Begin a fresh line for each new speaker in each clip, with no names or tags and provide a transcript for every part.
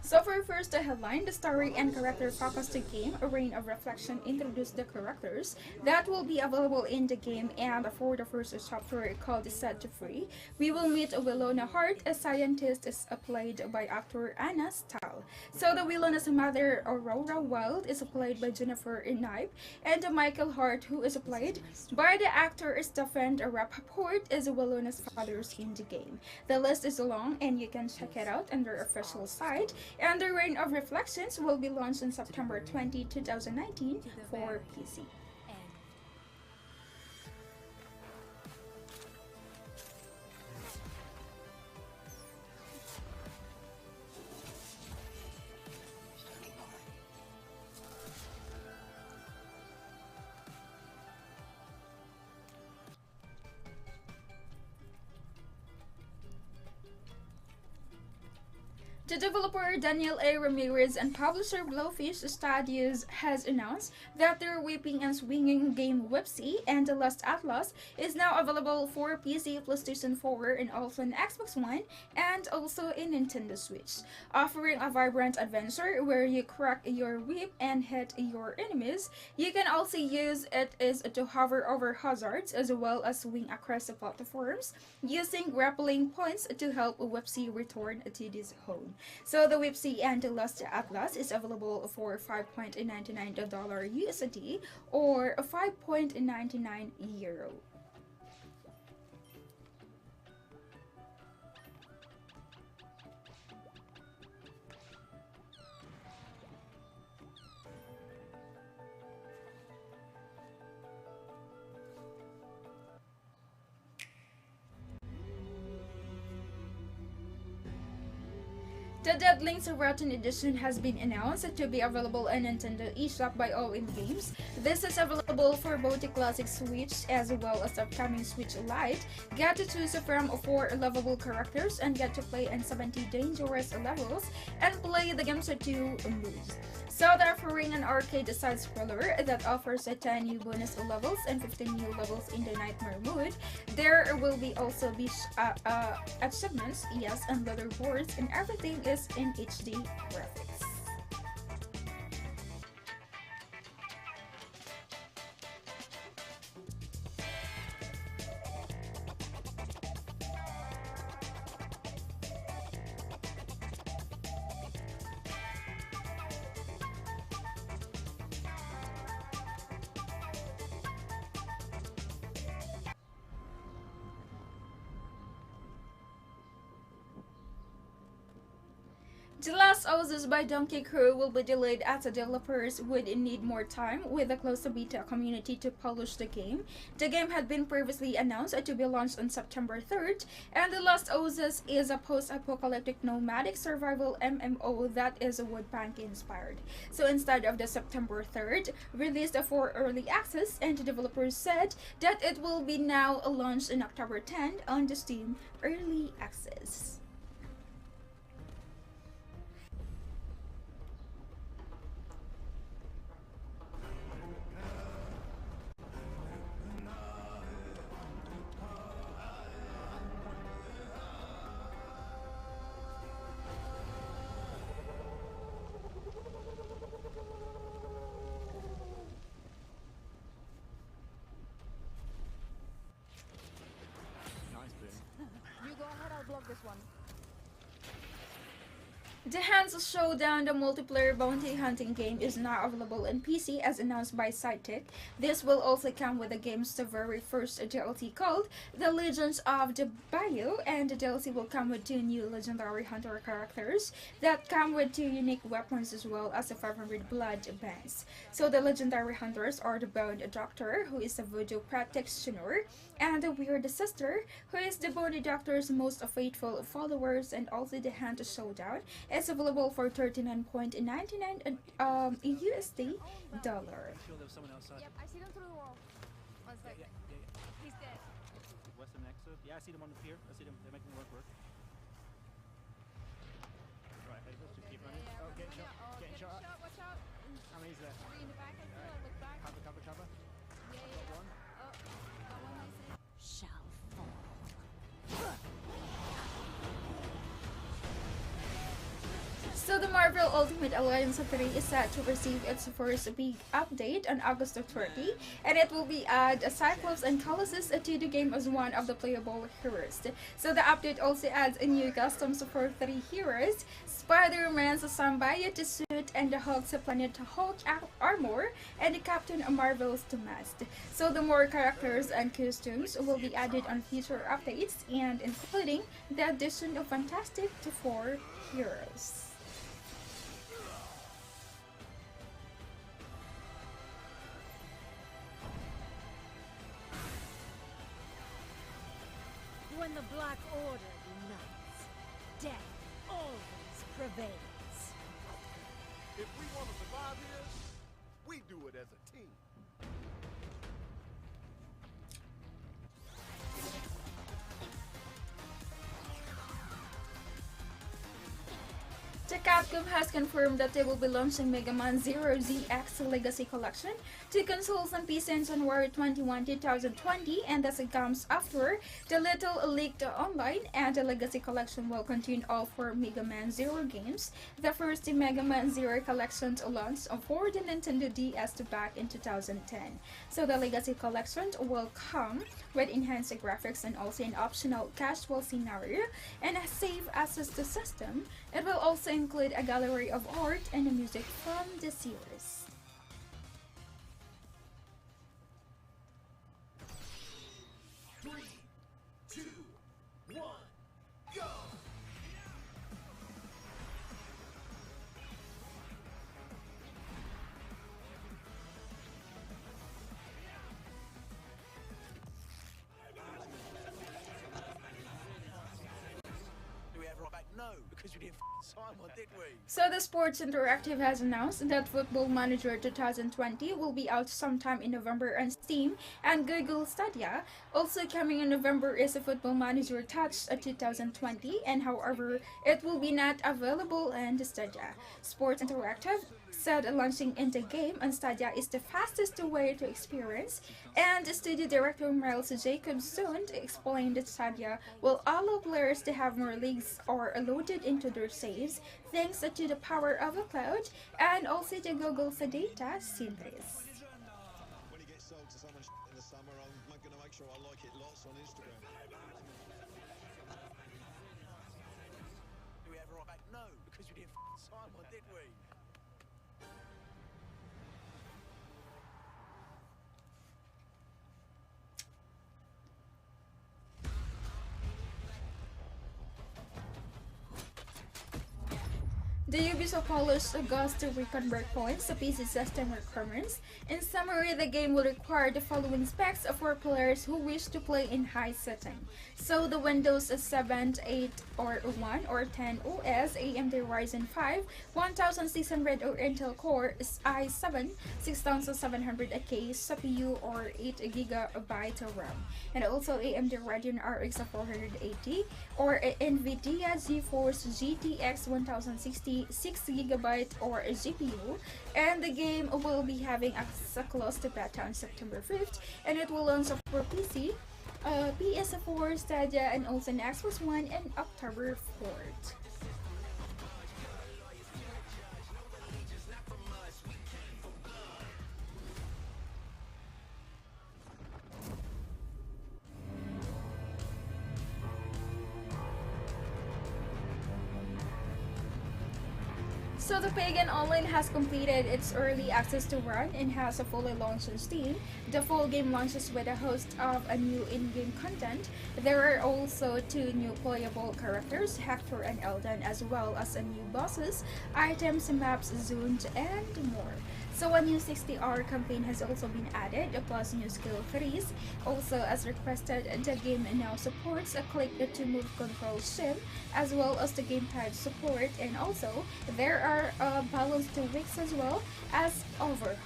So for first the headline, the story and character focused game, A Reign of Reflection, introduced the characters that will be available in the game, and for the first chapter called Set to Free, we will meet Willona Hart, a scientist played by actor Anna Stahl. So the Willona's mother, Aurora Wild, is played by Jennifer Knipe, and Michael Hart, who is played by the actor Stephen Rappaport, is Willona's father in the game. The list is long and you can check it out on their official site, and the Reign of Reflections will be launched on September 20, 2019 for PC. The developer Daniel A. Ramirez and publisher Blowfish Studios has announced that their whipping and swinging game Whipseey and The Lost Atlas is now available for PC, PlayStation 4, and also on Xbox One, and also in Nintendo Switch, offering a vibrant adventure where you crack your whip and hit your enemies. You can also use it to hover over hazards as well as swing across the platforms using grappling points to help Whipseey return to this home. So the Whipseey and the Lost Atlas is available for $5.99 USD or 5.99 euro. The Deadlings Rotten Edition has been announced to be available on Nintendo eShop by All In Games. This is available for both the classic Switch as well as the upcoming Switch Lite. Get to choose from 4 lovable characters and get to play in 70 dangerous levels and play the game's 2 moves. So they're offering an arcade side-scroller that offers 10 new bonus levels and 15 new levels in the Nightmare mode. There will be also be achievements, yes, and leaderboards, and everything is in HD graphics. The Last Oasis by Donkey Crew will be delayed as the developers would need more time with the closed beta community to polish the game. The game had been previously announced to be launched on September 3rd, and The Last Oasis is a post-apocalyptic nomadic survival MMO that is woodbank inspired. So instead of the September 3rd release for early access, and the developers said that it will be now launched on October 10th on the Steam Early Access.
This one.
The Hands Showdown, the multiplayer bounty hunting game, is now available on PC as announced by Cytec. This will also come with the game's very first DLC called The Legends of the Bayou, and the DLC will come with 2 new legendary hunter characters that come with 2 unique weapons as well as 500 blood bands. So the legendary hunters are the Bone Doctor, who is a voodoo practitioner, and the Weird Sister, who is the Bone Doctor's most faithful followers, and also the Hand Showdown. It's available for $39.99 USD dollar.
Yep, I see them through the wall. One second. He's dead.
Western exit. Yeah, I see them on the pier. I see them. They're making work. Right, let's just keep running.
Yeah,
Oh, getting shot.
oh,
Getting shot.
Watch out.
How many's there?
3 in the back, I feel. Look back.
Cover.
Yeah.
Got one.
Oh, got one nice.
Shall fall.
So the Marvel Ultimate Alliance 3 is set to receive its first big update on August 30, and it will be add Cyclops and Colossus to the game as one of the playable heroes. So the update also adds a new customs for 3 heroes: Spider-Man's symbiote suit and the Hulk's Planet Hulk armor, and the Captain Marvel's mask. So the more characters and costumes will be added on future updates, and including the addition of Fantastic Four heroes.
When the Black Order unites, death always prevails.
If we want to survive here, we do it as a team.
The Capcom has confirmed that they will be launching Mega Man Zero ZX Legacy Collection to consoles and PC on January 21, 2020, and as it comes after the little leaked online, and the Legacy Collection will contain all 4 Mega Man Zero games. The first Mega Man Zero Collection launched for the Nintendo DS back in 2010. So the Legacy Collection will come with enhanced graphics and also an optional casual scenario and a save access to system. It will also include a gallery of art and music from the series.
No, because we didn't sign one, did we?
So the Sports Interactive has announced that Football Manager 2020 will be out sometime in November on Steam and Google Stadia. Also coming in November is a Football Manager Touch 2020, and however, it will be not available on Stadia. Sports Interactive said launching in the game on Stadia is the fastest way to experience, and studio director Miles Jacobson explained that Stadia will allow players to have more leagues or loaded into their saves thanks to the power of a cloud and also the Google's data series.
When it gets sold to someone in the summer, I'm going to make sure I like it lots on Instagram.
Do we ever write back? No, because we didn't sign one, did we?
The Ubisoft published Ghost Recon Breakpoint's PC system requirements. In summary, the game will require the following specs for players who wish to play in high setting. So the Windows 7, 8, or 1 or 10 OS, AMD Ryzen 5, 1600 or Intel Core i7 6700K CPU or 8GB RAM, and also AMD Radeon RX 480 or NVIDIA GeForce GTX 1060 6GB or a GPU, and the game will be having a closed beta on September 5th, and it will launch for PC, PS4, Stadia, and also an Xbox One on October 4th. So the Pagan Online has completed its early access to run and has a fully launched on Steam. The full game launches with a host of a new in-game content. There are also 2 new playable characters, Hector and Eldon, as well as a new bosses, items, maps, zones, and more. So a new 60-hour campaign has also been added, plus new skill trees. Also, as requested, the game now supports a click to move control shift, as well as the gamepad support, and also there are balance to weeks as well as overhauls.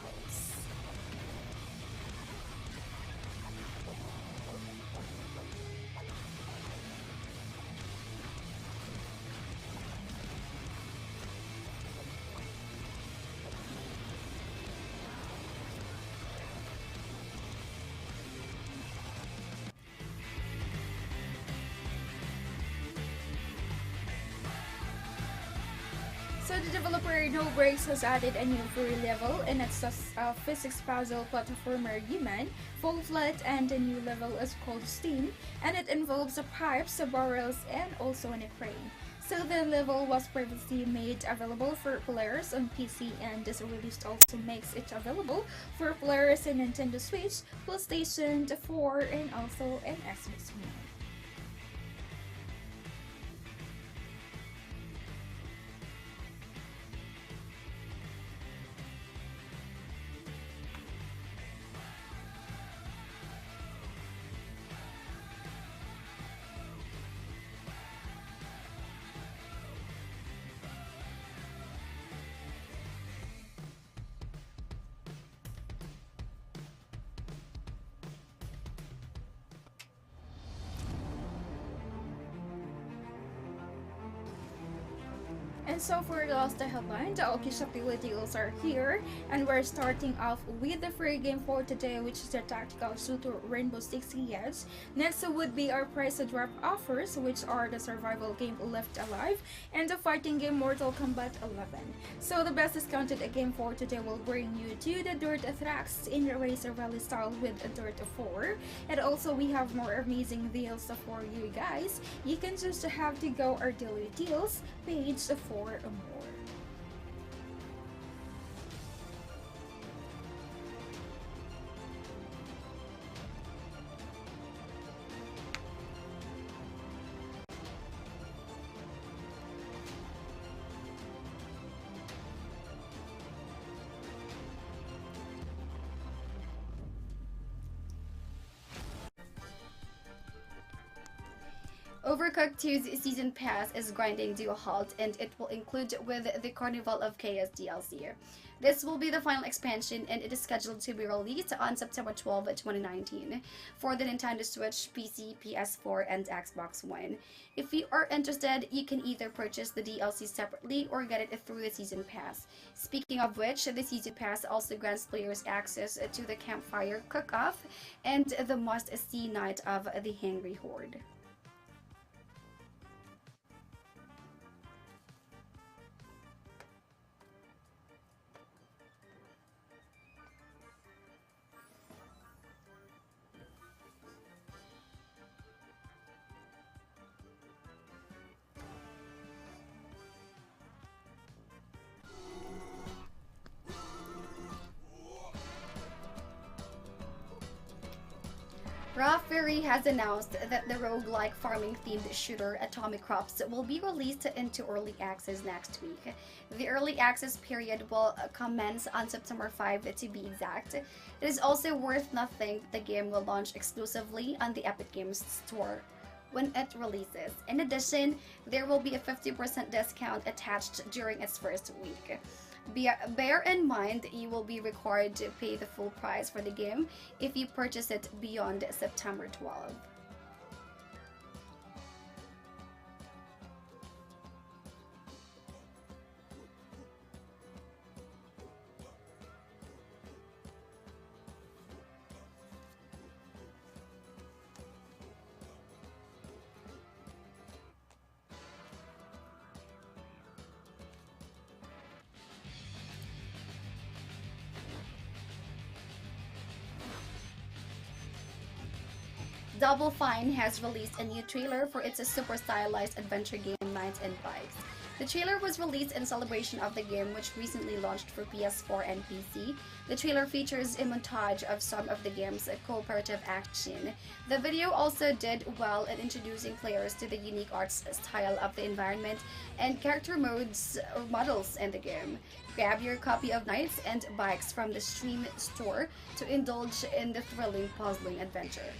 So the developer No Breaks has added a new free level, and it's a physics puzzle platformer human, full-flat, and the new level is called Steam, and it involves pipes, barrels, and also a crane. So the level was previously made available for players on PC, and this release also makes it available for players in Nintendo Switch, PlayStation 4, and also an Xbox One. And so for the last headline, the ALLKEYSHOP deals are here, and we're starting off with the free game for today, which is the tactical shooter Rainbow Six Siege. Next would be our price drop offers, which are the survival game Left Alive and the fighting game Mortal Kombat 11. So the best discounted game for today will bring you to the Dirt Thrax in the Racer Valley style with a Dirt 4. And also we have more amazing deals for you guys. You can just have to go our daily deals page for more.
Overcooked 2's Season Pass is grinding to a halt, and it will include with the Carnival of Chaos DLC. This will be the final expansion, and it is scheduled to be released on September 12, 2019 for the Nintendo Switch, PC, PS4, and Xbox One. If you are interested, you can either purchase the DLC separately or get it through the Season Pass. Speaking of which, the Season Pass also grants players access to the Campfire Cook-Off and the must-see Night of the Hangry Horde. Raw Fury has announced that the roguelike farming-themed shooter Atomicrops will be released into Early Access next week. The Early Access period will commence on September 5 to be exact. It is also worth noting the game will launch exclusively on the Epic Games Store when it releases. In addition, there will be a 50% discount attached during its first week. Bear in mind, you will be required to pay the full price for the game if you purchase it beyond September 12. Double Fine has released a new trailer for its super stylized adventure game Nights and Bikes. The trailer was released in celebration of the game, which recently launched for PS4 and PC. The trailer features a montage of some of the game's cooperative action. The video also did well in introducing players to the unique art style of the environment and character modes or models in the game. Grab your copy of Nights and Bikes from the Steam store to indulge in the thrilling puzzling adventure.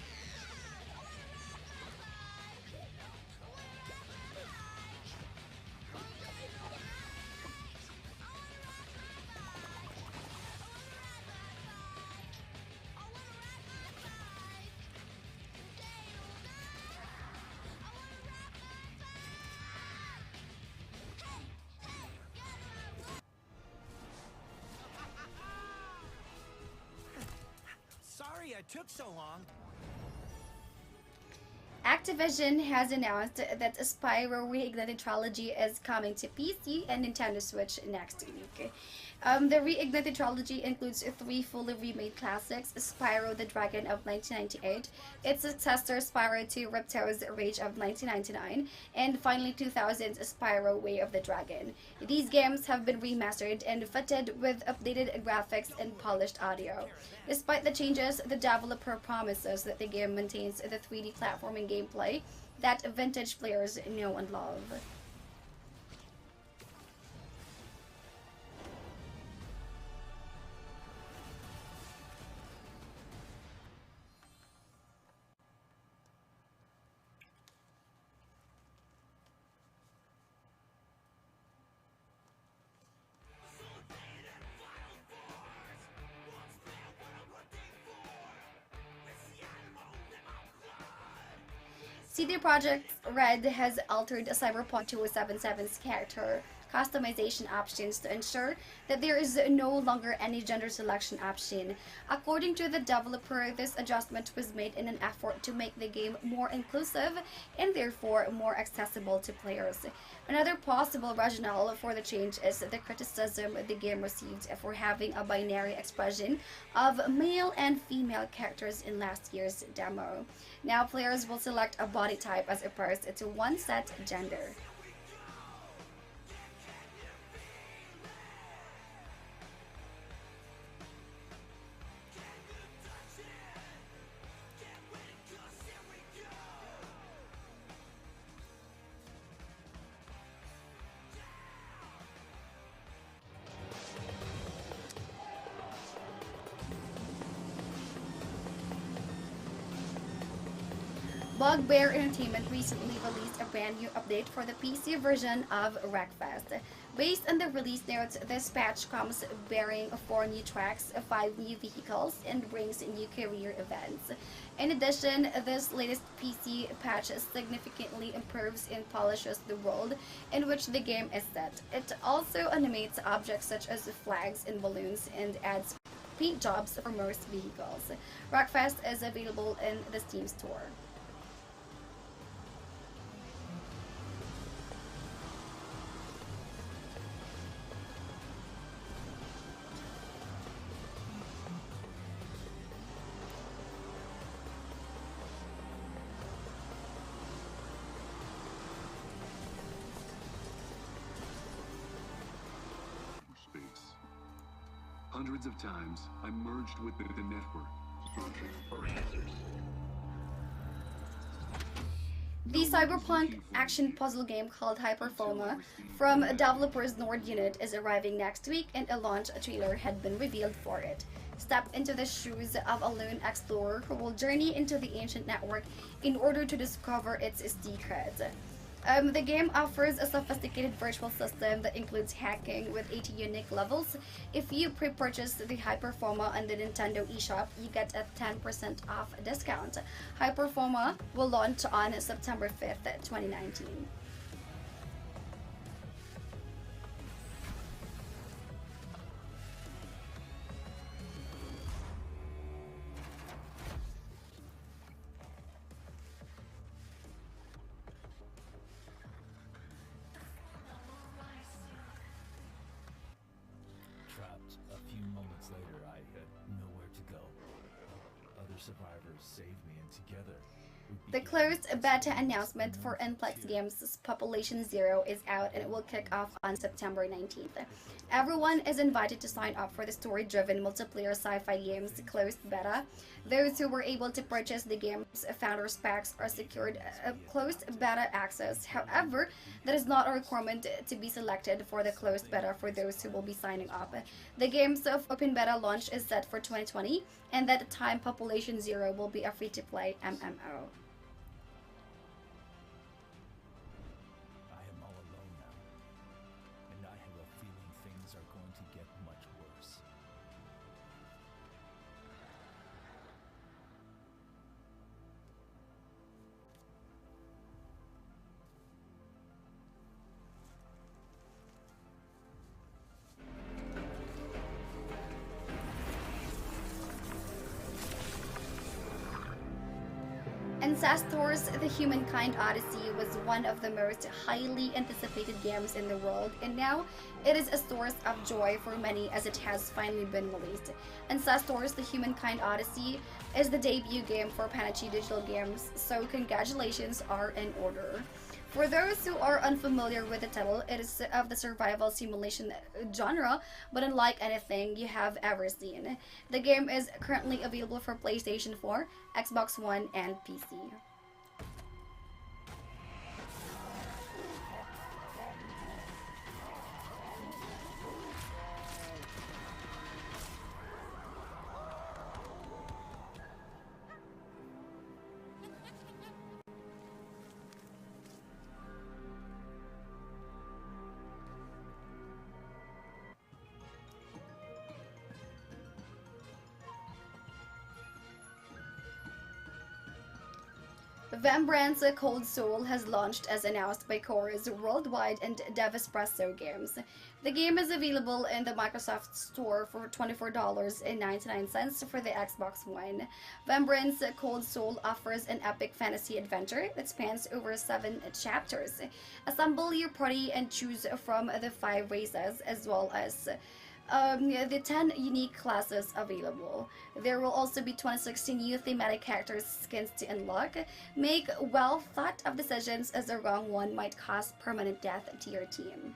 Sorry I took so long.
Activision has announced that Spyro Reignited Trilogy is coming to PC and Nintendo Switch next week. The Reignited Trilogy includes 3 fully remade classics: Spyro the Dragon of 1998, its successor Spyro 2 Reptile's Rage of 1999, and finally 2000's Spyro Way of the Dragon. These games have been remastered and fitted with updated graphics and polished audio. Despite the changes, the developer promises that the game maintains the 3D platforming gameplay that vintage players know and love. CD Projekt Red has altered Cyberpunk 2077's character customization options to ensure that there is no longer any gender selection option. According to the developer, this adjustment was made in an effort to make the game more inclusive and therefore more accessible to players. Another possible rationale for the change is the criticism the game received for having a binary expression of male and female characters in last year's demo. Now players will select a body type as opposed to one set gender. Bugbear Entertainment recently released a brand new update for the PC version of Wreckfest. Based on the release notes, this patch comes bearing 4 new tracks, 5 new vehicles, and brings new career events. In addition, this latest PC patch significantly improves and polishes the world in which the game is set. It also animates objects such as flags and balloons and adds paint jobs for most vehicles. Wreckfest is available in the Steam store.
Hundreds of times, I merged with the network, searching for answers.
The Cyberpunk action puzzle game called Hyperforma from developers Nord Unit is arriving next week, and a launch trailer had been revealed for it. Step into the shoes of a lone explorer who will journey into the ancient network in order to discover its secrets. The game offers a sophisticated virtual system that includes hacking with 80 unique levels. If you pre-purchase the Hyperforma on the Nintendo eShop, you get a 10% off discount. Hyperforma will launch on September 5th, 2019. The closed beta announcement for Enplex Games' Population Zero is out, and it will kick off on September 19th. Everyone is invited to sign up for the story-driven multiplayer sci-fi game's closed beta. Those who were able to purchase the game's founders packs are secured a closed beta access. However, that is not a requirement to be selected for the closed beta for those who will be signing up. The game's open beta launch is set for 2020, and at the time, Population Zero will be a free-to-play MMO. Sastor's The Humankind Odyssey was one of the most highly anticipated games in the world, and now it is a source of joy for many as it has finally been released. And Sastor's The Humankind Odyssey is the debut game for Panachi Digital Games, so congratulations are in order. For those who are unfamiliar with the title, it is of the survival simulation genre, but unlike anything you have ever seen. The game is currently available for PlayStation 4, Xbox One, and PC. Vambrace Cold Soul has launched as announced by Chorus Worldwide and Dev Espresso Games. The game is available in the Microsoft Store for $24.99 for the Xbox One. Vambrace Cold Soul offers an epic fantasy adventure that spans over 7 chapters. Assemble your party and choose from the 5 races as well as the 10 unique classes available. There will also be 26 new thematic characters skins to unlock. Make well thought of decisions as the wrong one might cause permanent death to your team.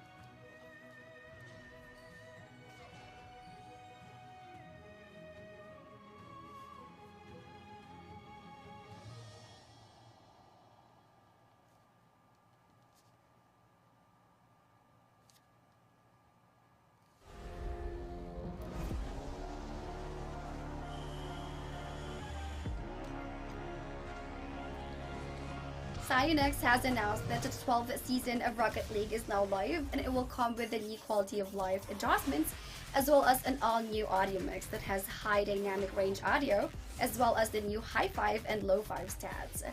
Psyonix has announced that the 12th season of Rocket League is now live, and it will come with the new quality of life adjustments, as well as an all-new audio mix that has high dynamic range audio, as well as the new high 5 and low 5 stats.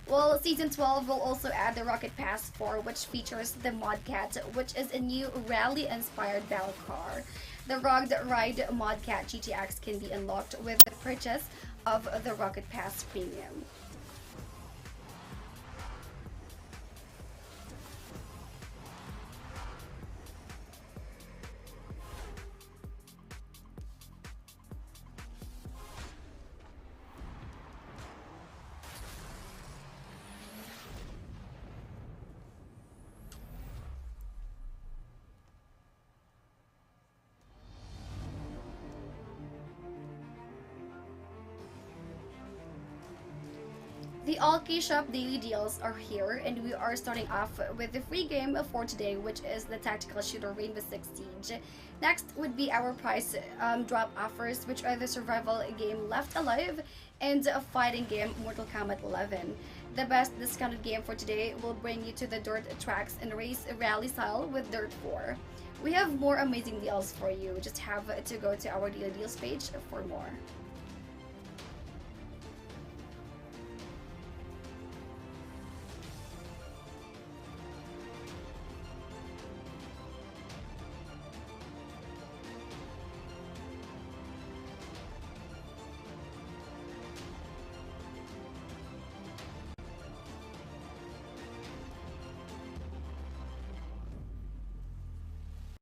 Well, Season 12 will also add the Rocket Pass 4, which features the Modcat, which is a new rally-inspired battle car. The Rugged Ride Modcat GTX can be unlocked with the purchase of the Rocket Pass Premium. The ALLKEYSHOP daily deals are here, and we are starting off with the free game for today, which is the tactical shooter Rainbow Six Siege. Next would be our price drop offers, which are the survival game Left Alive and a fighting game Mortal Kombat 11. The best discounted game for today will bring you to the dirt tracks and race rally style with Dirt 4. We have more amazing deals for you. Just have to go to our daily deals page for more.